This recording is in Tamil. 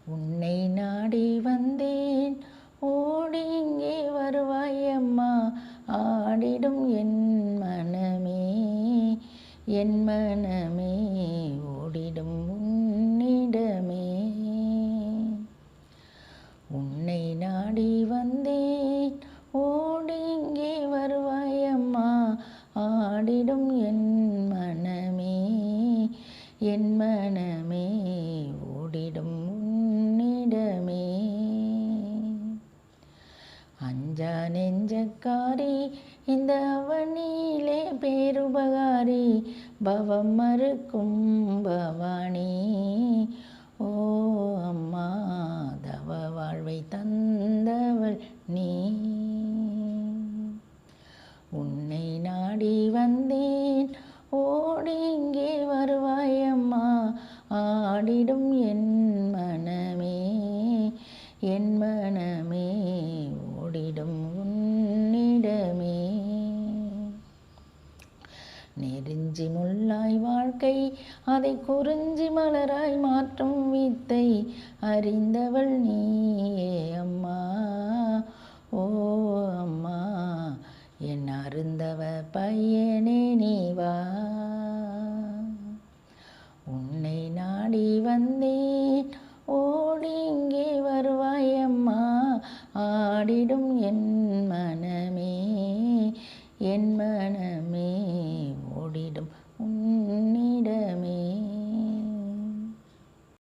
உன்னை நாடி வந்தேன் ஓடி இங்கே வருவாயம்மா ஆடிடும் என் மனமே ஓடிடும் உன்னிடமே. உன்னை நாடி வந்தேன் ஓடி இங்கே வருவாயம்மா ஆடிடும் என் மனமே ஓடிடும் உன்னிடமே. அஞ்சா நெஞ்சக்காரி இந்த அவனிலே பேருபகாரி பவம் மறுக்கும் பவானி ஓ அம்மா தவ வாழ்வை தந்தவள் நீ. உன்னை நாடி வந்தேன் ஓடி இங்கே வருவாயம்மா ஆடிடும் என் மனமே ஓடிடும் உன்னிடமே. நெருஞ்சி முள்ளாய் வாழ்க்கை அதை குறிஞ்சி மலராய் மாற்றும் வித்தை அறிந்தவள் நீயே அம்மா ஓ அம்மா என் அருந்தவ பையனே நீ வா. உன்னை நாடி வந்தேன் ஓடி இங்கே வருவாயம்மா ஆடிடும் என்